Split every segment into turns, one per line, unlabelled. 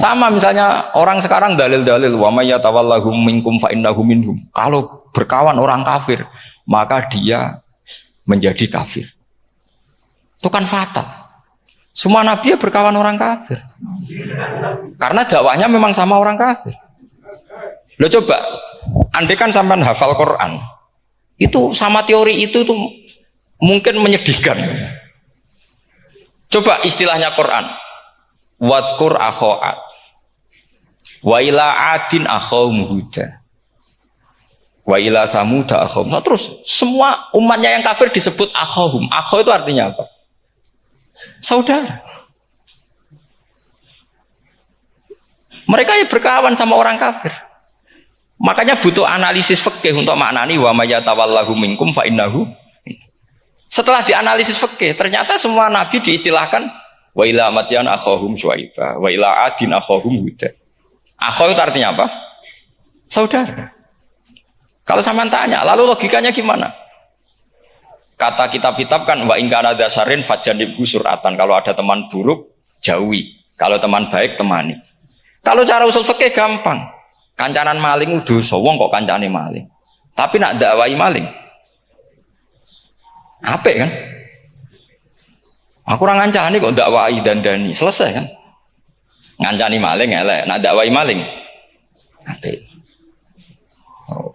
Sama misalnya orang sekarang dalil-dalil wa may yatawallahum minkum fa innahu minhum. Kalau berkawan orang kafir, maka dia menjadi kafir. Itu kan fatal. Semua nabi ya berkawan orang kafir. Karena dakwahnya memang sama orang kafir. Lo coba, andai kan sampean hafal Quran, itu sama teori itu tuh mungkin menyedihkan. Coba istilahnya Quran. Wadhkur akho'at wa ila adin akhawum huda wa ila samuda akhawum. Nah, terus semua umatnya yang kafir disebut akhawum. Akhaw itu artinya apa? Saudara. Mereka ya berkawan sama orang kafir. Makanya butuh analisis fikih untuk maknani wa may yatawallahu minkum fa innahu. Setelah dianalisis fikih, ternyata semua nabi diistilahkan wa ila matyan akhahum syuaiba wa ila adin akhahum huda. Akhaw itu artinya apa? Saudara. Kalau sampean tanya, lalu logikanya gimana? Kata kitab-kitab kan wa in kana dasarin fajanib suratan. Kalau ada teman buruk, jauhi. Kalau teman baik, temani. Kalau cara usul fikih gampang. Kancanan maling dosa, wong kok kancane maling. Tapi nak dakwai maling. Apik kan? Aku orang ngancani kok dakwai dandani, selesai kan? Ngancani maling elek, nak dakwai maling. Apik.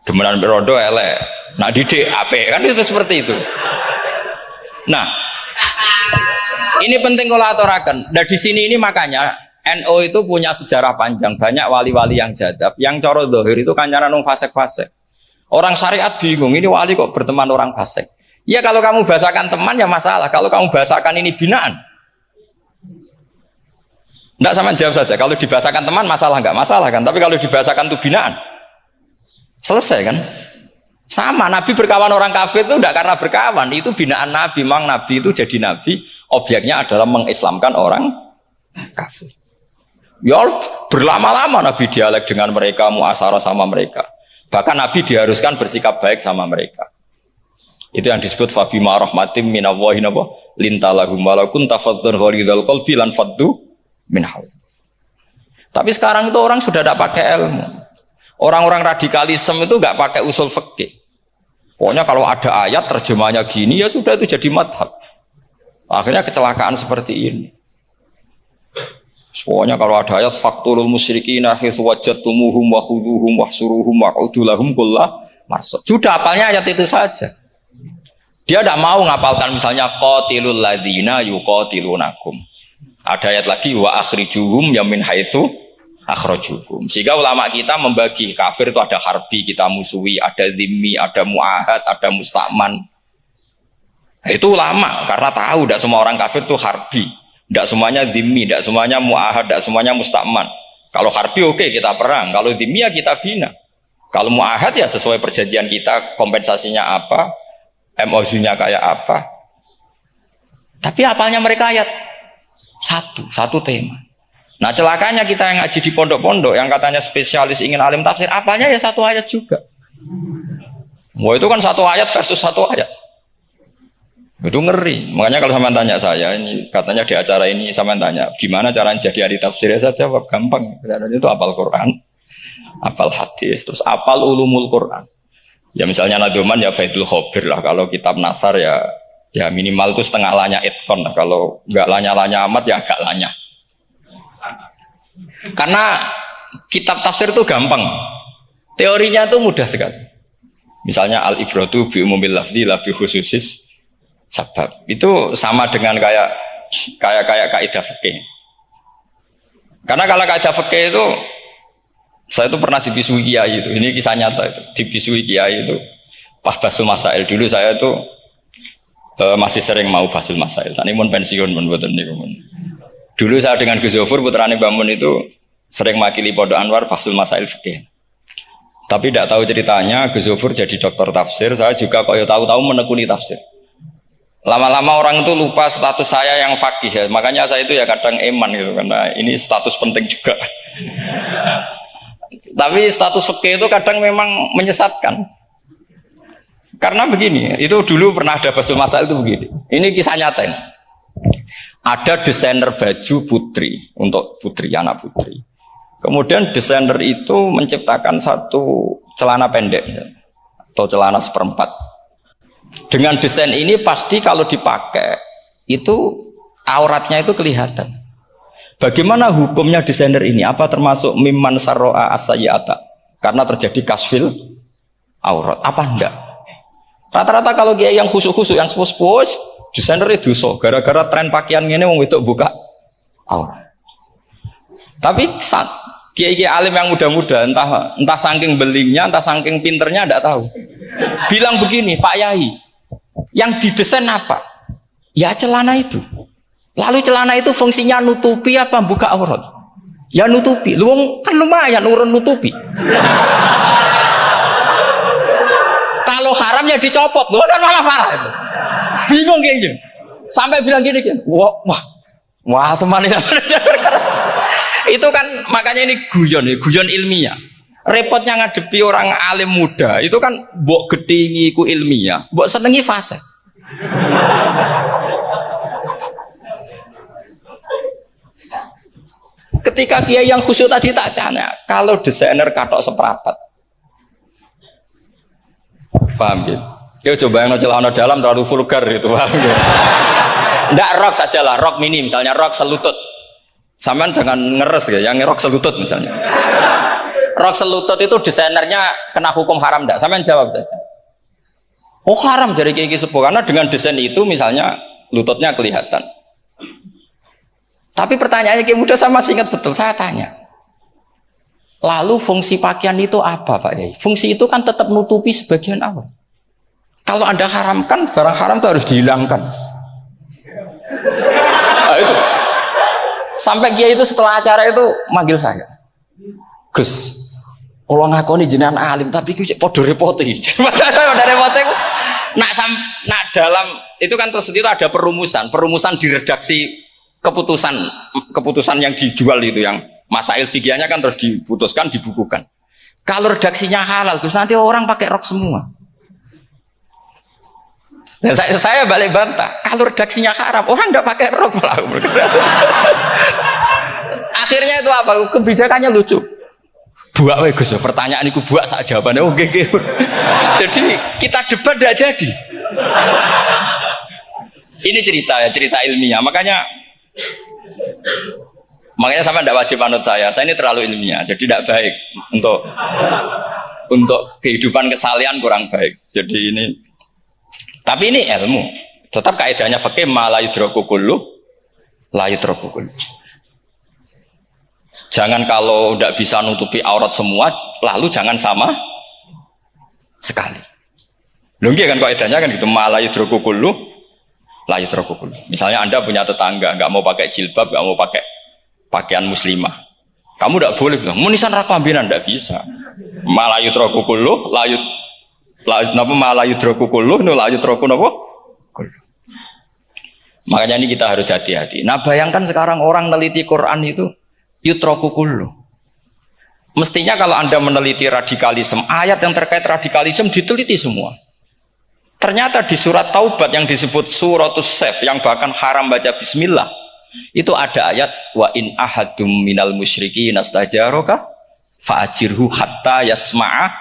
Demenan berodo elek, nak didik apik kan, itu seperti itu. Nah, ini penting kalau aturaken. Nah di sini ini makanya NU itu punya sejarah panjang, banyak wali-wali yang jadab, yang coro zahir itu kancanan wong fasik-fasik. Orang syariat bingung, ini wali kok berteman orang fasik. Ya kalau kamu bahasakan teman ya masalah, kalau kamu bahasakan ini binaan. Enggak, sama jawab saja, kalau dibahasakan teman masalah enggak masalah kan, tapi kalau dibahasakan itu binaan, selesai kan? Sama, Nabi berkawan orang kafir itu enggak karena berkawan, itu binaan Nabi. Memang Nabi itu jadi Nabi, objeknya adalah mengislamkan orang kafir. Ya berlama-lama Nabi dialek dengan mereka, muasyarah sama mereka. Bahkan Nabi diharuskan bersikap baik sama mereka. Itu yang disebut fabima rahmatim minallahi lintalahum walau kunta fadhdhan ghalidhal qalbi lan faddu min hawlik. Tapi sekarang itu orang sudah tidak pakai ilmu. Orang-orang radikalisme itu enggak pakai usul fikih. Pokoknya kalau ada ayat terjemahnya gini ya sudah itu jadi madhab. Akhirnya kecelakaan seperti ini. Pokoknya kalau ada ayat faqtulul musyrikina haitsu wajadtumuhum wa khuduhum wahsuruhum wa'udu lahum kullah marsad. Sudah hafalnya ayat itu saja. Dia tidak mau ngapalkan misalnya qatilul ladzina yuqatilunakum. Ada ayat lagi wa akhrijuhum yamin haitsu akhrajukum. Sehingga ulama kita membagi kafir itu ada harbi, kita musuhi, ada zimmi, ada muahad, ada musta'man. Itu ulama karena tahu tidak semua orang kafir itu harbi. Tidak semuanya dhimmi, tidak semuanya mu'ahad, tidak semuanya musta'man. Kalau harbi oke, kita perang, kalau dhimmi ya kita bina. Kalau mu'ahad ya sesuai perjanjian kita, kompensasinya apa, MOU-nya kayak apa. Tapi apalnya mereka ayat satu tema. Nah celakanya kita yang ngaji di pondok-pondok, yang katanya spesialis ingin alim tafsir, apalnya ya satu ayat juga. Wah itu kan satu ayat versus satu ayat. Itu ngeri. Makanya kalau sampean tanya saya, ini katanya di acara ini sampean tanya, gimana caranya jadi ahli tafsir? Saya jawab gampang. Caranya itu hafal Quran, hafal hadis, terus hafal ulumul Quran. Ya misalnya Nadoman ya Faidul Khobir lah. Kalau kitab Nasar ya minimal itu setengah lanya itkon lah. Kalau nggak lanya-lanya amat ya agak lanya. Karena kitab tafsir itu gampang. Teorinya itu mudah sekali. Misalnya al-ibratu bi umumil lafzi la bi khususis sebab. Itu sama dengan kayak kaidah fikih. Karena kalau kaidah fikih itu saya itu pernah dibisui kiai itu. Ini kisah nyata itu. Dibisui kiai itu pas basul masail. Dulu saya itu masih sering mau basul masail. Tadi pun pensiun pun buatan niku. Dulu saya dengan Gus Zofur putrane Mbah Mun itu sering makili Pondok Anwar basul masail fikih. Tapi tidak tahu ceritanya Gus Zofur jadi dokter tafsir. Saya juga kok ya tahu-tahu menekuni tafsir. Lama-lama orang itu lupa status saya yang fakih ya. Makanya saya itu ya kadang eman gitu karena ini status penting juga. Tapi status fikih itu kadang memang menyesatkan. Karena begini, itu dulu pernah ada basul masail itu begini. Ini kisah nyata ini. Ada desainer baju putri untuk putri, anak putri. Kemudian desainer itu menciptakan satu celana pendek atau celana seperempat. Dengan desain ini pasti kalau dipakai itu auratnya itu kelihatan. Bagaimana hukumnya desainer ini? Apa termasuk mimman sarro'a as-sayyi'ata? Karena terjadi kasfil aurat. Apa enggak? Rata-rata kalau kiai yang khusuk-khusuk, yang sepuh-sepuh, desainer itu dosa. Gara-gara tren pakaian ini wong wedok buka aurat. Tapi kiai-kiai alim yang muda-muda, entah saking belingnya, entah saking pinternya, enggak tahu. Bilang begini, Pak Yai, yang didesain apa? Ya celana itu. Lalu celana itu fungsinya nutupi apa buka aurat? Ya nutupi. Lu kan lumayan urun nutupi. Kalau haramnya dicopot, lu kan malah parah itu. Bingung kayaknya. Sampai bilang gini, wah semanis. Itu kan makanya ini guyon ilmiah. Repotnya ngadepi orang alim muda, itu kan mbok gedhingi ku ilmiah, mbok senengi fase. Ketika kiai yang khusyuk tadi tak tanya, kalau desainer katok seprapat, paham gitu? Kau coba yang celana dalam terlalu vulgar itu, paham gitu? Nggak rok saja lah, rok mini misalnya, rok selutut. Saman jangan ngeres ya, yang rok selutut misalnya. Rok selutut itu desainernya kena hukum haram nggak? Saman jawab saja. Oh haram jadi kiai sepuh karena dengan desain itu misalnya lututnya kelihatan. Tapi pertanyaannya kiai muda saya masih ingat betul, saya tanya. Lalu fungsi pakaian itu apa Pak Yai? Fungsi itu kan tetap nutupi sebagian awal. Kalau Anda haramkan, barang haram itu harus dihilangkan. Nah, itu. Sampai kiai itu setelah acara itu manggil saya. Gus, kalau ngakoni jenengan alim tapi kiai podo repote. Podo repote nak dalam itu kan terus itu ada perumusan di redaksi keputusan yang dijual itu yang masail fikihnya kan terus diputuskan dibukukan. Kalau redaksinya halal, Gus nanti orang pakai rok semua. Dan saya balik bantah, kalau redaksinya haram, orang nggak pakai rok lah. Akhirnya itu apa? Kebijakannya lucu. Buak we Gus, pertanyaan itu buak sak jawabannya oke. Jadi kita debat tidak jadi. Ini cerita ilmiah. Makanya sama tidak wajib manut saya ini terlalu ilmiah, jadi tidak baik untuk kehidupan kesalian kurang baik. Jadi ini, tapi ini ilmu. Tetap kaidahnya fikih ma la yudraku kullu la yudraku kullu. Jangan kalau tidak bisa nutupi aurat semua, lalu jangan sama sekali. Lungki kan kaidahnya kan gitu, ma la yudraku kullu la yudraku kullu. Misalnya Anda punya tetangga nggak mau pakai jilbab, nggak mau pakai pakaian muslimah, kamu tidak boleh bilang munisan raklambinan, tidak bisa. Malayu troku kullu, napa malayu troku kullu, layu troku napa kullu. Makanya ini kita harus hati-hati. Nah bayangkan sekarang orang meneliti Quran itu yutroku kullu. Mestinya kalau Anda meneliti radikalisme, ayat yang terkait radikalisme diteliti semua. Ternyata di surat Taubat yang disebut suratus Saif yang bahkan haram baca bismillah, itu ada ayat wa in ahadum minal musyrikin nastajaraka fa'ajirhu hatta yasma'a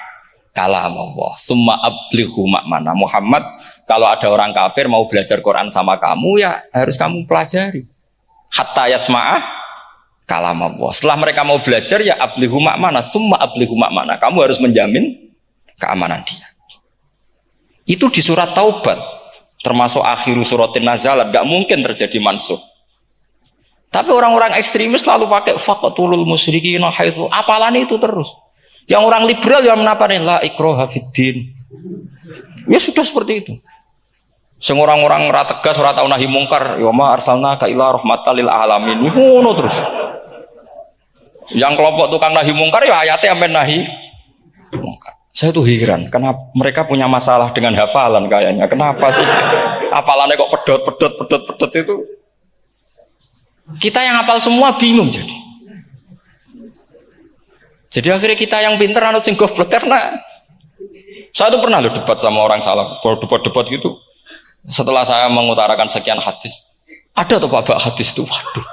kalam Allah summa ablighu ma'mana. Muhammad, kalau ada orang kafir mau belajar Quran sama kamu, ya harus kamu pelajari hatta yasma'a kalam Allah. Setelah mereka mau belajar, ya ablighu ma'mana summa ablighu ma'mana, kamu harus menjamin keamanan dia. Itu di surat Taubat, termasuk akhiru suratin nazalat, gak mungkin terjadi mansuh. Tapi orang-orang ekstremis selalu pakai faqatulul musyrikin haitsu, apalannya itu terus. Yang orang liberal yang menaparin la ikraha fiddin. Ya sudah seperti itu. Sing orang-orang ora tegas, ora tau nahi mungkar, ya ma arsalnaka illa rahmatan lil alamin. Ngono terus. Yang kelompok tukang nahi mungkar ya ayatnya amben nahi mungkar. Saya tuh heran, kenapa mereka punya masalah dengan hafalan kayaknya. Kenapa sih hafalannya kok pedot itu? Kita yang hafal semua bingung jadi. Jadi akhirnya kita yang pinter anut sing goblok karena saya tuh pernah loh debat sama orang salah, debat gitu. Setelah saya mengutarakan sekian hadis, ada tuh Pak hadis itu, waduh,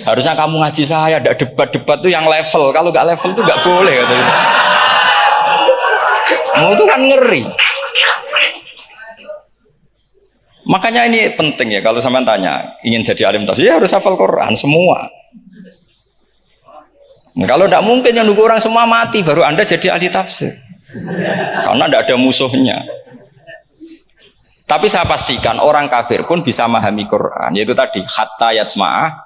Harusnya kamu ngaji saya, ada debat-debat tuh yang level. Kalau nggak level tuh nggak boleh. Mau itu kan ngeri. Makanya ini penting ya, kalau sampean tanya ingin jadi alim tafsir ya harus hafal Quran semua. Nah, kalau tidak mungkin yang nunggu orang semua mati baru Anda jadi ahli tafsir. Karena tidak ada musuhnya. Tapi saya pastikan orang kafir pun bisa memahami Quran, yaitu tadi hatta yasma'ah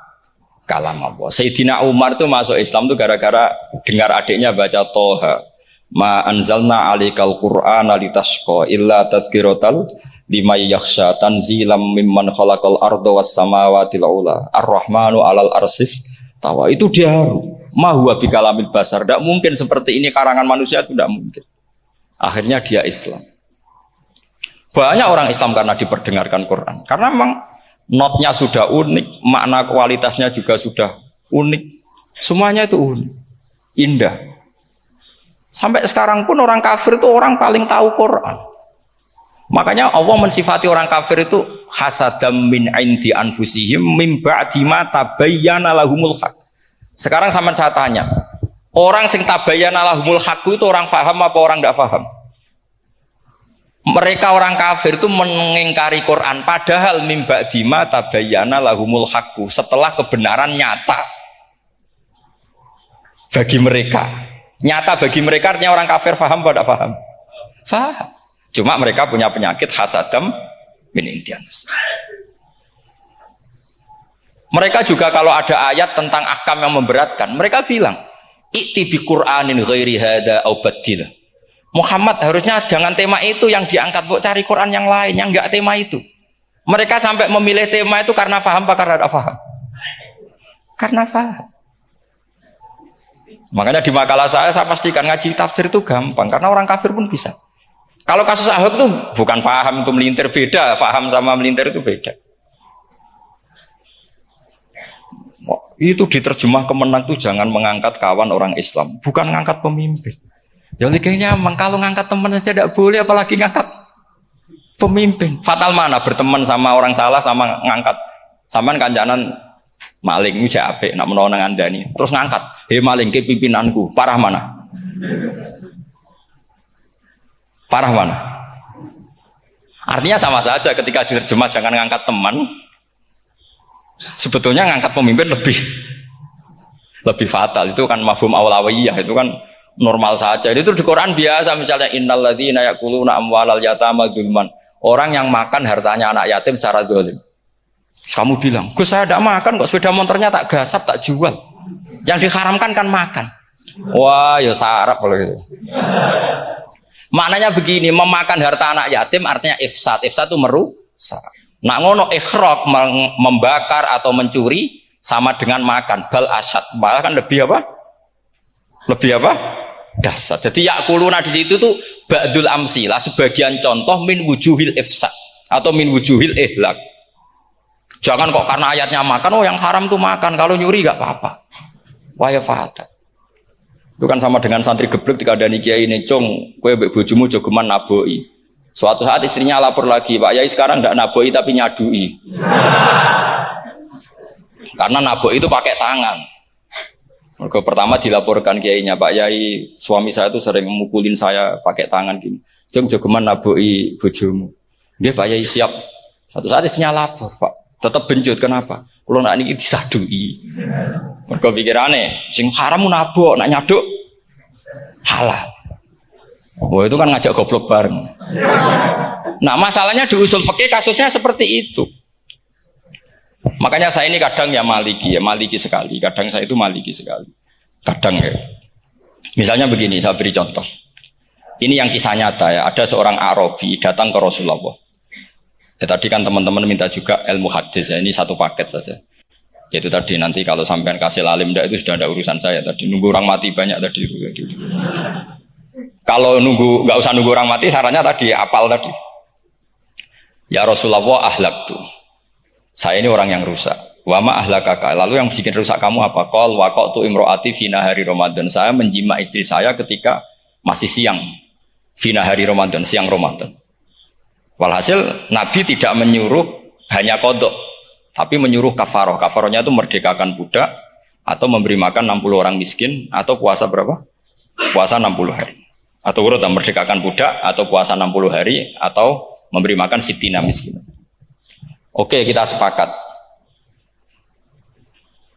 kalam Allah. Sayyidina Umar tuh masuk Islam tuh gara-gara dengar adiknya baca Toha. Ma anzalna alikal Qur'ana litashqa illa tadhkiratal liman yakhsha tanzilam mimman khalaqal arda was samawati ula ar-rahmanu alal arsis tawa. Itu dia ma huwa bikalamil basar. Tidak mungkin seperti ini karangan manusia, itu tidak mungkin. Akhirnya dia Islam. Banyak orang Islam karena diperdengarkan Quran. Karena memang notnya sudah unik, makna kualitasnya juga sudah unik. Semuanya itu unik, indah. Sampai sekarang pun orang kafir itu orang paling tahu Quran. Makanya Allah mensifati orang kafir itu hasadam min indi anfusihim min ba'di ma tabayyana lahumul haq. Sekarang sama saya tanya, orang sing tabayyana lahumul haq itu orang paham apa orang tidak paham? Mereka orang kafir itu mengingkari Quran padahal min ba'di ma tabayyana lahumul haq, setelah kebenaran nyata bagi mereka. Nyata bagi mereka artinya orang kafir paham atau tidak paham? Paham. Cuma mereka punya penyakit hasadam min indian. Mereka juga kalau ada ayat tentang ahkam yang memberatkan, mereka bilang, "I'ti bi Qur'anin ghairi hada au badil." Muhammad harusnya jangan tema itu yang diangkat, buat cari Quran yang lain yang enggak tema itu. Mereka sampai memilih tema itu karena paham apa karena tidak paham? Karena paham. Makanya di makalah saya pastikan ngaji tafsir itu gampang karena orang kafir pun bisa. Kalau kasus Ahok itu bukan paham itu melintir, beda. Paham sama melintir itu beda. Itu diterjemah kemenang itu jangan mengangkat kawan orang Islam, bukan mengangkat pemimpin. Ya likanya kalau ngangkat teman saja tidak boleh, apalagi ngangkat pemimpin. Fatal mana berteman sama orang salah sama ngangkat. Saman kancanan maling itu apik, nak menawa nang andani. Terus ngangkat, "Hei maling ke pimpinanku." Parah mana? Parah mana? Artinya sama saja ketika diterjemah jangan ngangkat teman. Sebetulnya ngangkat pemimpin lebih fatal. Itu kan mafhum awlawiyah, itu kan normal saja. Itu di Quran biasa, misalnya innalladzina yaquluna amwalal yatama dzulman. Orang yang makan hartanya anak yatim secara zalim. Kamu bilang, "Gus, saya tidak makan kok, sepeda motornya tak gasap, tak jual." Yang diharamkan kan makan. Wah, ya sarap kalau gitu. Maknanya begini, memakan harta anak yatim artinya ifsad. Ifsad itu merusak. Nak ngono ikhraq, membakar atau mencuri sama dengan makan. Bal asad, malah kan lebih apa? Lebih apa? Dasar. Jadi yakuluna di situ tuh ba'dul amsilah, sebagian contoh min wujuhil ifsad atau min wujuhil ihlak. Jangan kok karena ayatnya makan, oh yang haram tuh makan, kalau nyuri gak apa-apa. Waya fatat. Itu kan sama dengan santri geblek ketika ada kiai ini, "Cung, kowe mbek bojomu jogeman naboi." Suatu saat istrinya lapor lagi, "Pak Yai sekarang ndak naboi tapi nyadui." Karena naboi itu pakai tangan. Mereka pertama dilaporkan kiainya, "Pak Yai, suami saya itu sering memukulin saya pakai tangan gini. Jong jogeman naboi bojomu." "Nggih Pak Yai, siap." Satu saat istrinya lapor, "Pak, tetap benjut, kenapa? Kalau nak ini disadui." Mereka pikirannya, sing haram nabok, nak nyaduk halal. Wah, itu kan ngajak goblok bareng. Nah, masalahnya di usul fikih kasusnya seperti itu. Makanya saya ini kadang ya maliki sekali. Kadang saya itu maliki sekali. Kadang ya. Misalnya begini, saya beri contoh. Ini yang kisah nyata ya. Ada seorang Arabi datang ke Rasulullah. Ya, tadi kan teman-teman minta juga ilmu hadis ya. Ini satu paket saja. Yaitu tadi nanti kalau sampean kasih lalim itu sudah ada urusan saya. Tadi nunggu orang mati banyak tadi. Kalau nggak usah nunggu orang mati, sarannya tadi apal tadi. Ya Rasulullah, ahlak tuh. Saya ini orang yang rusak. Wama ahlakaka. Lalu yang bikin rusak kamu apa? Qol waqatu imroati fi nahari Ramadan. Saya menjima istri saya ketika masih siang. Fi nahari Ramadan, siang Ramadan. Walhasil Nabi tidak menyuruh hanya kodok. tapi menyuruh kafaroh. Kafarohnya itu merdekakan budak atau memberi makan 60 orang miskin atau puasa berapa? Puasa 60 hari. Atau urut merdekakan budak atau puasa 60 hari atau memberi makan sitina miskin. Oke, kita sepakat.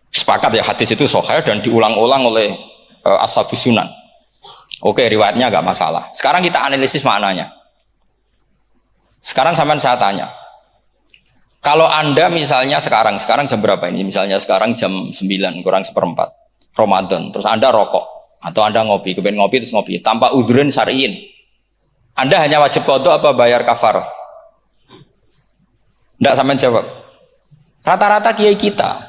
Sepakat ya, hadis itu sahih dan diulang-ulang oleh Ashabus Sunan. Oke, riwayatnya enggak masalah. Sekarang kita analisis maknanya. Sekarang sampean saya tanya. Kalau Anda misalnya sekarang jam berapa ini? Misalnya sekarang jam 9 kurang seperempat Ramadan, terus Anda rokok atau Anda ngopi, kepengen ngopi terus ngopi tanpa udhrin syar'iin. Anda hanya wajib qadha apa bayar kafarah? Enggak, sampean jawab. Rata-rata kiai kita,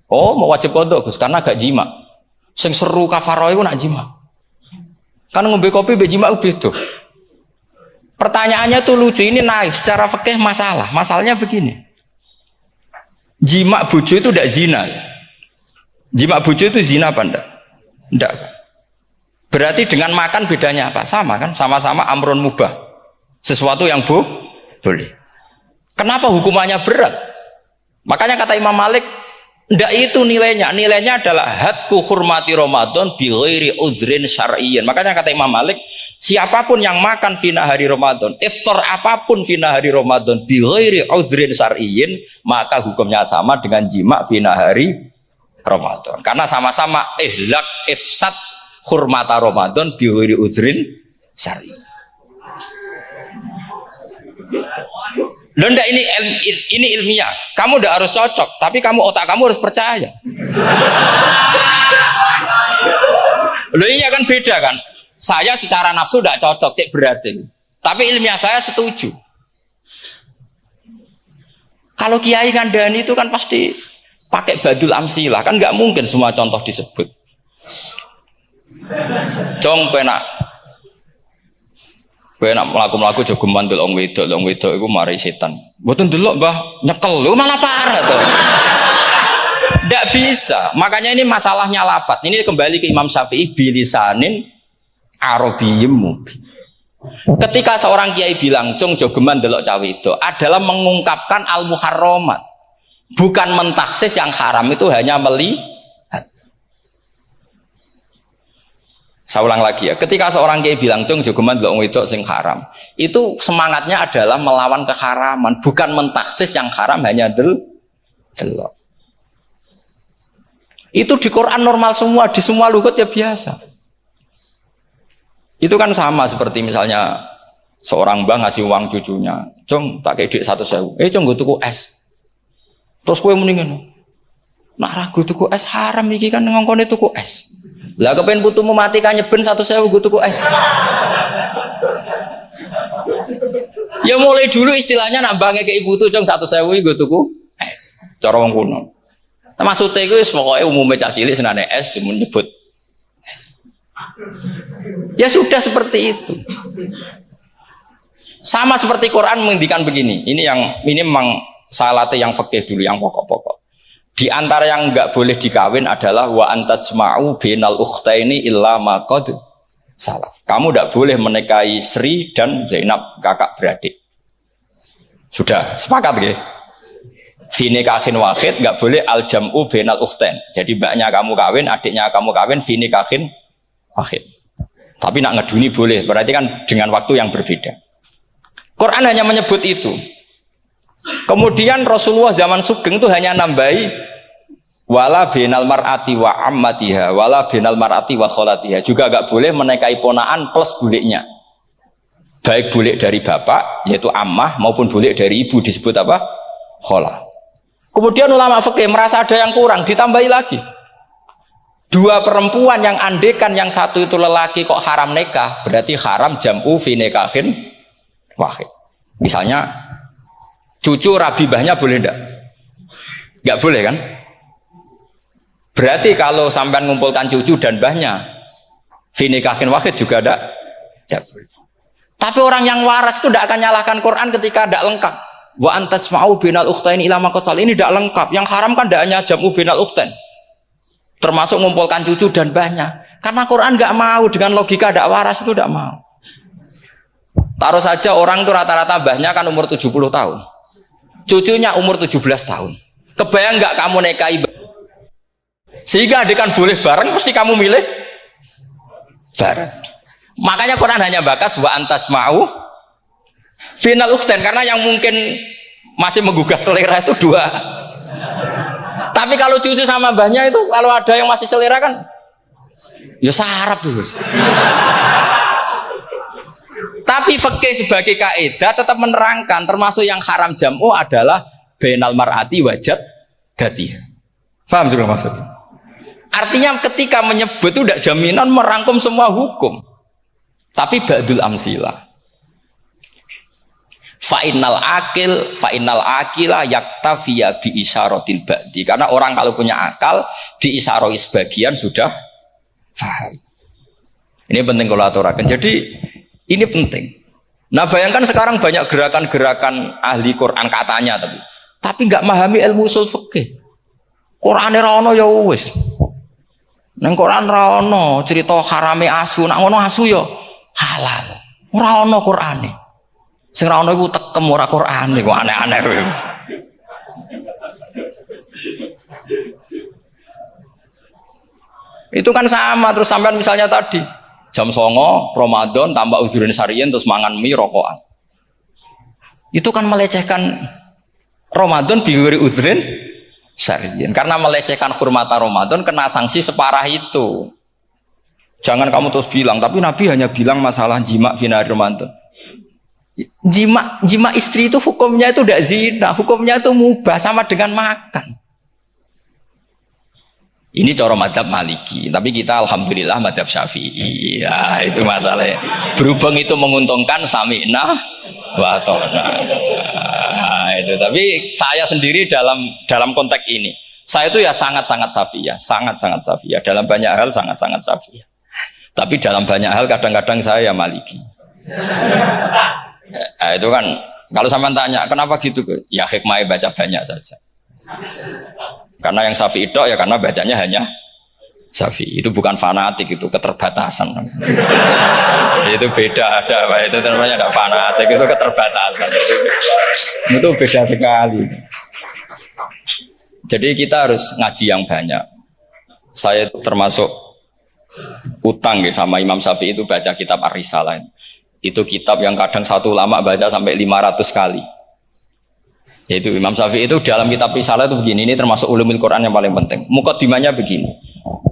oh mau wajib qadha Gus karena gak jima. Sing seru kafarah iku nak jima. Kan ngombe kopi be jima beda. Pertanyaannya tuh lucu, ini naif secara fikih masalah. Masalahnya begini. Jima bojo itu tidak zina. Jima bojo itu zina apa enggak? Enggak. Berarti dengan makan bedanya apa? Sama kan? Sama-sama amrun mubah. Sesuatu yang boleh. Kenapa hukumannya berat? Makanya kata Imam Malik, enggak itu nilainya. Nilainya adalah hadku hurmati Ramadan bi ghairi udhrin syar'iyyin. Makanya kata Imam Malik, siapapun yang makan fina hari Ramadan, iftar apapun fina hari Ramadan bi ghairi udhrin syar'iyyin, maka hukumnya sama dengan jima fina hari Ramadan. Karena sama-sama ihlak ifsad hurmata Ramadan bi ghairi udhrin syar'iyyin. Loh enggak, ini ilmiah. Kamu udah harus cocok, tapi otak kamu harus percaya. Loh ini kan beda kan? Saya secara nafsu tidak cocok, cek berarti. Tapi ilmiah saya setuju. Kalau Kiai Kandani itu kan pasti pakai badul amsilah, kan nggak mungkin semua contoh disebut. Cong penak melaku jogo mandul wong wedok iku mari setan. Mboten delok Mbah, nyekel. Lu malah parah tuh. Ndak bisa. Makanya ini masalahnya lafaz. Ini kembali ke Imam Syafi'i bilisanin arabiyyim mubin. Ketika seorang kiai bilang cung jogeman delok cawe itu adalah mengungkapkan al-muharramat. Bukan mentaksis yang haram itu hanya melihat. Saya ulang lagi ya, ketika seorang kiai bilang cung jogeman delok wedok sing haram, itu semangatnya adalah melawan keharaman, bukan mentaksis yang haram hanya delok. Itu di Quran normal semua, di semua lugat ya biasa. Itu kan sama seperti misalnya seorang mbah ngasih uang cucunya, cung tak kayak duit 100.000, cung gue tuku es. Terus gue mendingin, nak ragu tuku es haram iki kan ngongkone tuku es. Lah kepen putumu mati kan nyeben 100.000 gue tuku es. Ya mulai dulu istilahnya nak mbah ngekek ibu tuh cung 100.000 gue tuku es. Cara wong kuno. Nah, maksudnya itu pokoknya umumnya cah cilik senane es cuma nyebut. Ya sudah seperti itu. Sama seperti Quran menghentikan begini. Ini memang salate yang fikih dulu, yang pokok-pokok. Di antara yang enggak boleh dikawin adalah wa antasma'u bainal ukhtaini illa ma qad salaf. Kamu enggak boleh menikahi Sri dan Zainab, kakak beradik. Sudah sepakat nggih? Fi nikahin wahid enggak boleh al jam'u bainal ukhtain. Jadi mbaknya kamu kawin, adiknya kamu kawin fi nikahin wahid. Tapi nak ngeduni boleh, berarti kan dengan waktu yang berbeda. Quran hanya menyebut itu. Kemudian Rasulullah zaman Sugeng itu hanya nambahi wala binal mar'ati wa ammatiha wala binal mar'ati wa kholatiha. Juga agak boleh menikahi ponaan plus buliknya. Baik bulik dari bapak yaitu ammah maupun bulik dari ibu disebut apa? Kholah. Kemudian ulama fikih merasa ada yang kurang, ditambahi lagi. Dua perempuan yang andekan yang satu itu lelaki kok haram nikah, berarti haram jam'u fi nikahin wahid. Misalnya cucu rabibahnya boleh enggak? Enggak boleh kan? Berarti kalau sampai mengumpulkan cucu dan bahnya fi nikahin wahid juga enggak boleh. Tapi orang yang waras itu tidak akan nyalahkan Quran ketika tidak lengkap. Wa antasma'u bainal ukhtain ila ma qad sal, ini tidak lengkap. Yang haram kan tidak hanya jam'u bainal ukhtain. Termasuk mengumpulkan cucu dan bahnya. Karena Quran nggak mau dengan logika tidak waras itu tidak mau. Taruh saja orang itu rata-rata bahnya kan umur 70 tahun. Cucunya umur 17 tahun. Kebayang nggak kamu nikahi sehingga adegan boleh bareng, mesti kamu milih bareng. Makanya Quran hanya bakas wa antas mau final ukhten, karena yang mungkin masih menggugah selera itu dua. Tapi kalau cucu sama mbahnya itu, kalau ada yang masih selera kan, ya sarap tuh. Tapi fikih sebagai kaidah tetap menerangkan, termasuk yang haram jam'u adalah bainal mar'ati wajad dati. Paham juga maksudnya? Artinya ketika menyebut itu tidak jaminan merangkum semua hukum, tapi ba'dul amsilah. Fa'innal akila yaktafiya bi isyaratil ba'di. Karena orang kalau punya akal diisyaroi sebagian sudah paham. Ini penting kalau aturakan. Jadi ini penting. Nah bayangkan sekarang banyak gerakan-gerakan ahli Quran katanya, tapi nggak memahami ilmu usul fikih. Qur'ane ra ono ya wis. Nang Quran ra ono cerita harame asu, nak ngono asu ya halal. Ora ono Qur'ane. Sing ra ono iku tekem ora Qur'ane, kok aneh-aneh kowe. Itu kan sama, terus sampean misalnya tadi jam 09.00 Ramadan tambah uzurin syariyin terus mangan mie rokokan. Itu kan melecehkan Ramadan biguri uzurin syariyin. Karena melecehkan hurmata Ramadan kena sanksi separah itu. Jangan kamu terus bilang, tapi Nabi hanya bilang masalah jima fi nahar Ramadan. Jima istri itu hukumnya itu tidak zina, hukumnya itu mubah sama dengan makan. Ini cara madzhab Maliki, tapi kita alhamdulillah madzhab Syafi'i. Ya, itu masalahnya. Berhubung itu menguntungkan sami'na wa ata'na. Nah, itu. Tapi saya sendiri dalam konteks ini, saya itu ya sangat-sangat Syafi'iyah, sangat-sangat Syafi'iyah. Dalam banyak hal sangat-sangat Syafi'iyah. Tapi dalam banyak hal kadang-kadang saya ya Maliki. Nah, itu kan kalau sampean tanya kenapa gitu, ya hikmahnya baca banyak saja. Karena yang Syafi'i itu ya karena bacanya hanya Syafi'i. Itu bukan fanatik, itu keterbatasan. Itu beda, ada apa itu namanya ada fanatik, itu keterbatasan. Itu beda sekali. Jadi kita harus ngaji yang banyak. Saya itu termasuk utang ya sama Imam Syafi'i itu baca kitab Ar-Risalah. Itu kitab yang kadang satu ulama baca sampai 500 kali. Yaitu Imam Syafi'i itu dalam kitab Risalah itu begini, ini termasuk ulumul Quran yang paling penting. Muqaddimahnya begini.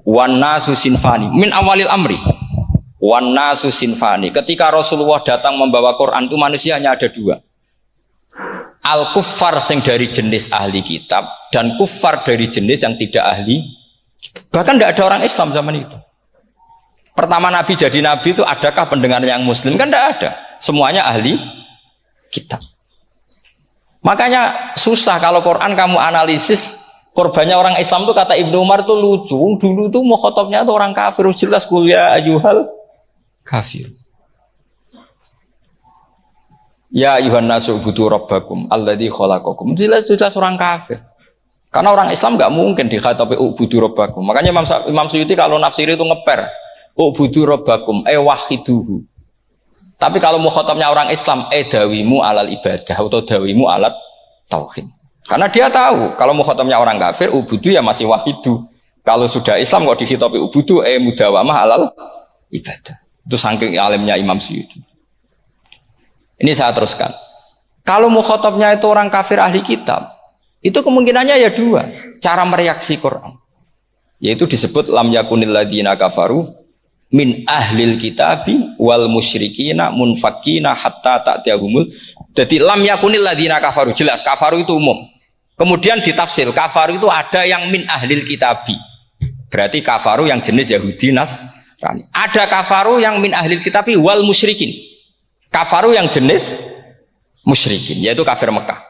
Wan nasu sinfani min awalil amri. Wan nasu sinfani. Ketika Rasulullah datang membawa Quran itu manusia hanya ada dua. Al kuffar sing dari jenis ahli kitab dan kuffar dari jenis yang tidak ahli kitab. Bahkan tidak ada orang Islam zaman itu. Pertama Nabi jadi Nabi itu adakah pendengar yang Muslim? Kan tidak ada. Semuanya ahli kitab. Makanya susah kalau Quran kamu analisis korbannya orang Islam tuh, kata Ibnu Umar tuh lucu. Dulu tuh mukhotobnya tuh orang kafir, jelas kuliah ayyuhal kafir. Ya ayuhan nasu ubudu rabbakum alladzi khalaqakum. Jelas orang kafir. Karena orang Islam nggak mungkin dikhatabi ubudu rabbakum. Makanya Imam Suyuti kalau nafsiri itu ngeper. Ubudu rabbakum wahiduhu. Tapi kalau mukhatabnya orang Islam dawimu alal ibadah atau dawimu alat tauhid. Karena dia tahu kalau mukhatabnya orang kafir ubudu ya masih wahidu. Kalau sudah Islam kok dikhitabi ubudu mudawamah alal ibadah. Itu saking alimnya Imam Suyuti. Ini saya teruskan. Kalau mukhatabnya itu orang kafir ahli kitab, itu kemungkinannya ya dua cara mereaksi Quran. Yaitu disebut lam yakunil ladzina kafaru min ahlil kitabi wal musyrikina munfakina hatta ta'tiyahumul. Jadi lam yakunil ladzina kafaru, jelas kafaru itu umum. Kemudian ditafsir kafaru itu ada yang min ahlil kitabi. Berarti kafaru yang jenis Yahudi Nasrani. Ada kafaru yang min ahlil kitabi wal musyrikin. Kafaru yang jenis musyrikin, yaitu kafir Mekah.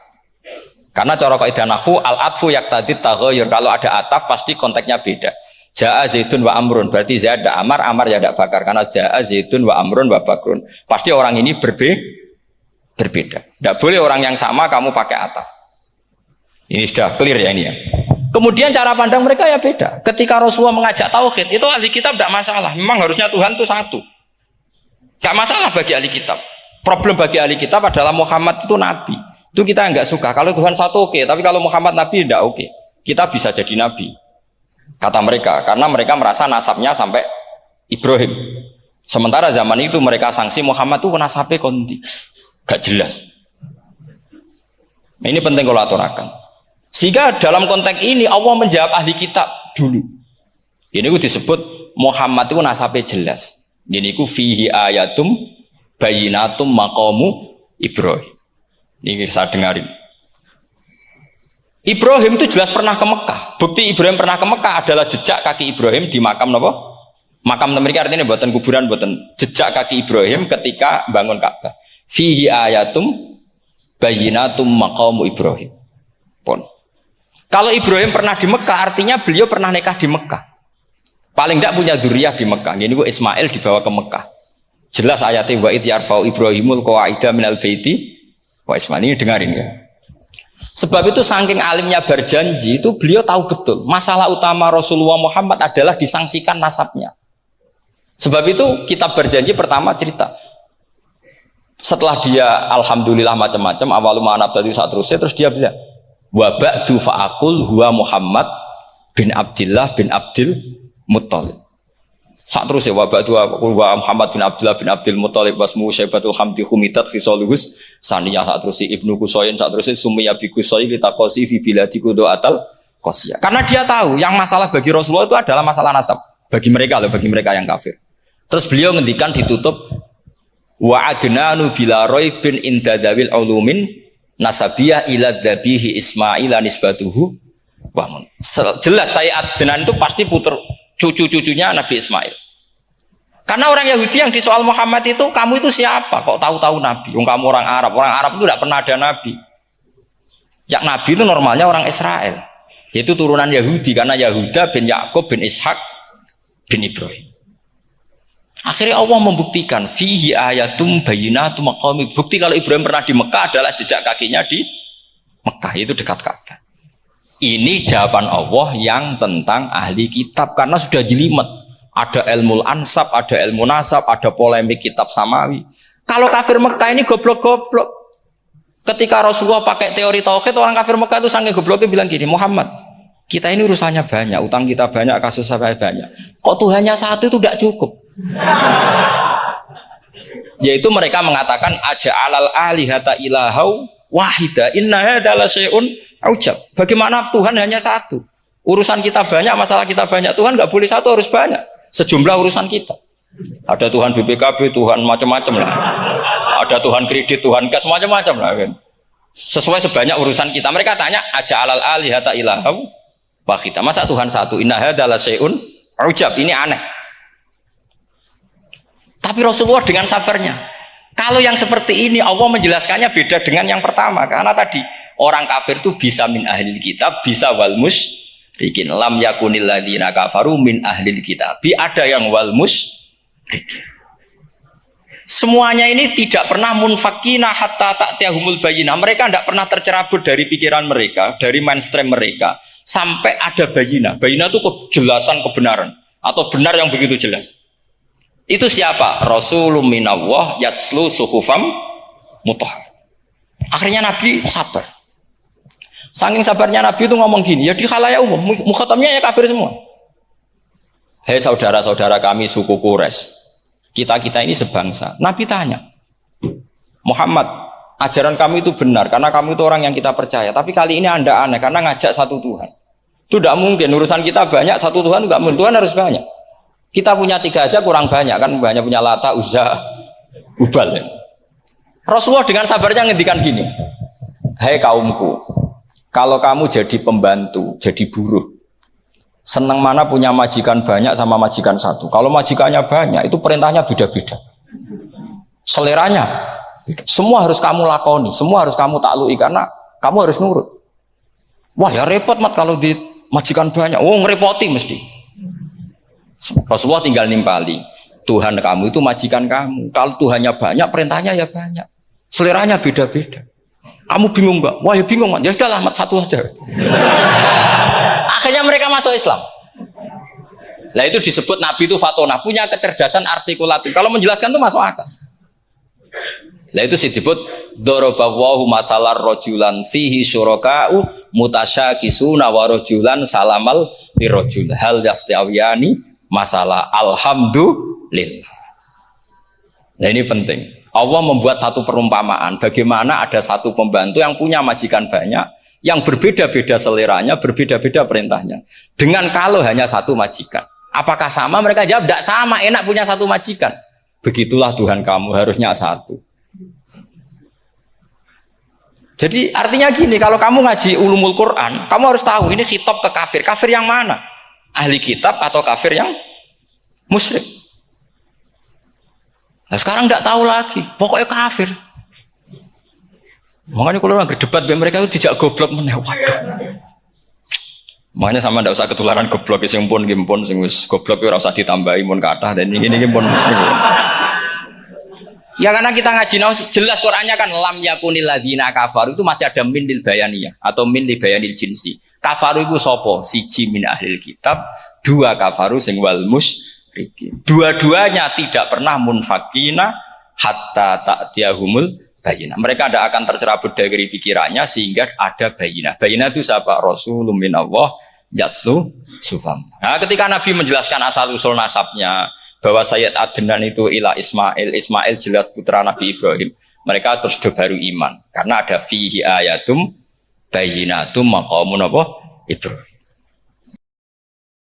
Karena cara kaidah nahwu al-atfu yaqtadi taghayyur. Kalau ada ataf pasti konteksnya beda. Ja'a Zaidun wa Amrun, berarti Zaid ada Amar, Amar ya ada Bakar. Karena Ja'a Zaidun wa Amrun wa Bakrun, pasti orang ini berbeda. Tidak boleh orang yang sama kamu pakai ataf. Ini sudah clear ya ini ya. Kemudian cara pandang mereka ya beda. Ketika Rasulullah mengajak tauhid, itu ahli kitab tidak masalah. Memang harusnya Tuhan itu satu. Tidak masalah bagi ahli kitab. Problem bagi ahli kitab adalah Muhammad itu nabi. Itu kita nggak suka. Kalau Tuhan satu oke, tapi kalau Muhammad Nabi tidak oke. Kita bisa jadi Nabi. Kata mereka, karena mereka merasa nasabnya sampai Ibrahim. Sementara zaman itu mereka sanksi Muhammad itu nasabnya konti. Gak jelas. Ini penting kalau aturakan. Sehingga dalam konteks ini Allah menjawab ahli kitab dulu. Ini itu disebut Muhammad itu nasabnya jelas. Ini itu fihi ayatum bayinatum maqamu Ibrahim. Ini saya dengarin. Ibrahim itu jelas pernah ke Mekah. Bukti Ibrahim pernah ke Mekah adalah jejak kaki Ibrahim di makam apa? Makam mereka artinya buatan kuburan, buatan jejak kaki Ibrahim ketika bangun Ka'bah. Fihi ayatum bayinatum maqamu Ibrahim. Pun. Kalau Ibrahim pernah di Mekah artinya beliau pernah nikah di Mekah. Paling tidak punya dzurriyyah di Mekah. Jadi Ismail dibawa ke Mekah. Jelas ayatnya wa id yarfa'u Ibrahimul qawaida minal baiti wa Ismail. Ini dengarin ya. Sebab itu saking alimnya berjanji itu beliau tahu betul masalah utama Rasulullah Muhammad adalah disangsikan nasabnya. Sebab itu kitab berjanji pertama cerita. Setelah dia alhamdulillah macam-macam awaluma anabtadi saat terus dia bilang wa ba'du fa'akul huwa Muhammad bin Abdillah bin Abdil Muttalib. Saat terus ya wa ba'du wa Muhammad bin Abdullah bin Abdil Muttalib wasmu Syaibatul Hamdi Humidat Khisaluhus saniyah. Saat terus Ibnu Qusayn, saat terus Sumiyya bi Qusayn litaqasi fi biladi qudu'atal qasiyah. Karena dia tahu yang masalah bagi Rasulullah itu adalah masalah nasab bagi mereka yang kafir. Terus beliau ngendikan ditutup wa adnanu bila raibin indadawil ulumin nasabiyah ila dhabihi Ismail nisbatuhu wa mun. Jelas saya Adnan itu pasti puter cucu-cucunya Nabi Ismail. Karena orang Yahudi yang disoal Muhammad itu, kamu itu siapa? Kok tahu-tahu Nabi? Kamu orang Arab. Orang Arab itu tidak pernah ada Nabi. Yang Nabi itu normalnya orang Israel. Yaitu turunan Yahudi. Karena Yahuda bin Yakub bin Ishak bin Ibrahim. Akhirnya Allah membuktikan. Fihi ayatum bayinatum maqami. Bukti kalau Ibrahim pernah di Mekah adalah jejak kakinya di Mekah. Itu dekat Ka'bah. Ini jawaban Allah yang tentang ahli kitab. Karena sudah jelimet. Ada ilmu ansab, ada ilmu nasab, ada polemik kitab samawi. Kalau kafir Mekah ini goblok-goblok. Ketika Rasulullah pakai teori tauhid, orang kafir Mekah itu sangat gobloknya bilang gini, Muhammad, kita ini urusannya banyak, utang kita banyak, kasus saya banyak. Kok Tuhannya satu itu tidak cukup? Yaitu mereka mengatakan aja'alal alihata ilahau wahida inna hadza la syai'un ujab. Bagaimana Tuhan hanya satu? Urusan kita banyak, masalah kita banyak. Tuhan nggak boleh satu, harus banyak. Sejumlah urusan kita. Ada Tuhan BPKB, Tuhan macam-macam lah. Ada Tuhan kredit, Tuhan kas macam-macam lah kan. Sesuai sebanyak urusan kita. Mereka tanya aja alal alihata ilahau wahida. Masa Tuhan satu? Inna hadza la syai'un ujab. Ini aneh. Tapi Rasulullah dengan sabarnya. Kalau yang seperti ini Allah menjelaskannya beda dengan yang pertama. Karena tadi orang kafir itu bisa min ahlil kitab, bisa wal musyrikin. Lam yakunil ladzina kafaru min ahlil kitab. Ada yang wal musyrikin. Semuanya ini tidak pernah munfakina hatta ta'tiyahumul bayyinah. Mereka tidak pernah tercerabut dari pikiran mereka, dari mainstream mereka sampai ada bayyinah. Bayyinah itu kejelasan kebenaran atau benar yang begitu jelas. Itu siapa? Rasulun minallah yatslu suhufam mutahhar. Akhirnya Nabi sabar. Saking sabarnya Nabi itu ngomong gini, ya di khalayak umum, mukhatamnya ya kafir semua. Hei saudara-saudara kami suku Quraisy, kita ini sebangsa. Nabi tanya, Muhammad, ajaran kami itu benar karena kamu itu orang yang kita percaya. Tapi kali ini Anda aneh karena ngajak satu Tuhan. Itu tidak mungkin. Urusan kita banyak, satu Tuhan enggak mungkin. Tuhan harus banyak. Kita punya 3 aja kurang banyak kan, banyak punya Lata, Uzza, Hubal. Rasulullah dengan sabarnya ngendikan gini, hei kaumku, kalau kamu jadi pembantu, jadi buruh, senang mana punya majikan banyak sama majikan satu. Kalau majikannya banyak, itu perintahnya beda-beda. Seleranya, beda. Semua harus kamu lakoni, semua harus kamu taklui karena kamu harus nurut. Wah ya repot mat kalau di majikan banyak. Oh ngerepoti mesti. Rasulullah tinggal nimpali. Tuhan kamu itu majikan kamu. Kalau Tuhannya banyak, perintahnya ya banyak. Seleranya beda-beda. Kamu bingung nggak? Wah ya bingung mat. Ya sudahlah mat satu aja. Akhirnya mereka masuk Islam. Nah itu disebut Nabi itu fatona, punya kecerdasan artikulatif. Kalau menjelaskan itu masuk akal. Lah itu disebut daraballahu mathalar rajulan fihi syuraka'u mutasyakisuna wa rajulan salamal lirajul hal yastawiyani masalah alhamdulillah. Nah ini penting. Allah membuat satu perumpamaan bagaimana ada satu pembantu yang punya majikan banyak yang berbeda-beda seleranya, berbeda-beda perintahnya. Dengan kalau hanya satu majikan. Apakah sama? Mereka jawab tidak sama, enak punya satu majikan. Begitulah Tuhan kamu harusnya satu. Jadi artinya gini, kalau kamu ngaji ulumul Quran, kamu harus tahu ini khitab ke kafir. Kafir yang mana? Ahli kitab atau kafir yang musyrik? Nah sekarang tidak tahu lagi, pokoknya kafir. Makanya kalau orang berdebat mereka itu tidak goblok meneh. Waduh. Makanya sama tidak usah ketularan goblok sing pun gimpun sing wis goblok ora usah ditambahi mun kathah dan ini pun. Ya karena kita ngaji jelas Qur'annya kan lam yakunil ladzina kafaru itu masih ada min lil bayaniyah atau min li bayanil jinsi. Kafaru itu sapa? Siji min ahlil kitab, dua kafaru sing wal musyrikin. Dua-duanya tidak pernah munfakina hatta ta'tiyahumul bayinah. Mereka tidak akan tercerabut dari pikirannya sehingga ada bayinah. Bayinah itu siapa? Rasulun minallah yatlu sufam. Nah, ketika Nabi menjelaskan asal usul nasabnya bahwa Sayyid Adnan itu ila Ismail, Ismail jelas putra Nabi Ibrahim. Mereka terus baru iman karena ada fihi ayatum bayinatum maqamun apa? Ibrahim.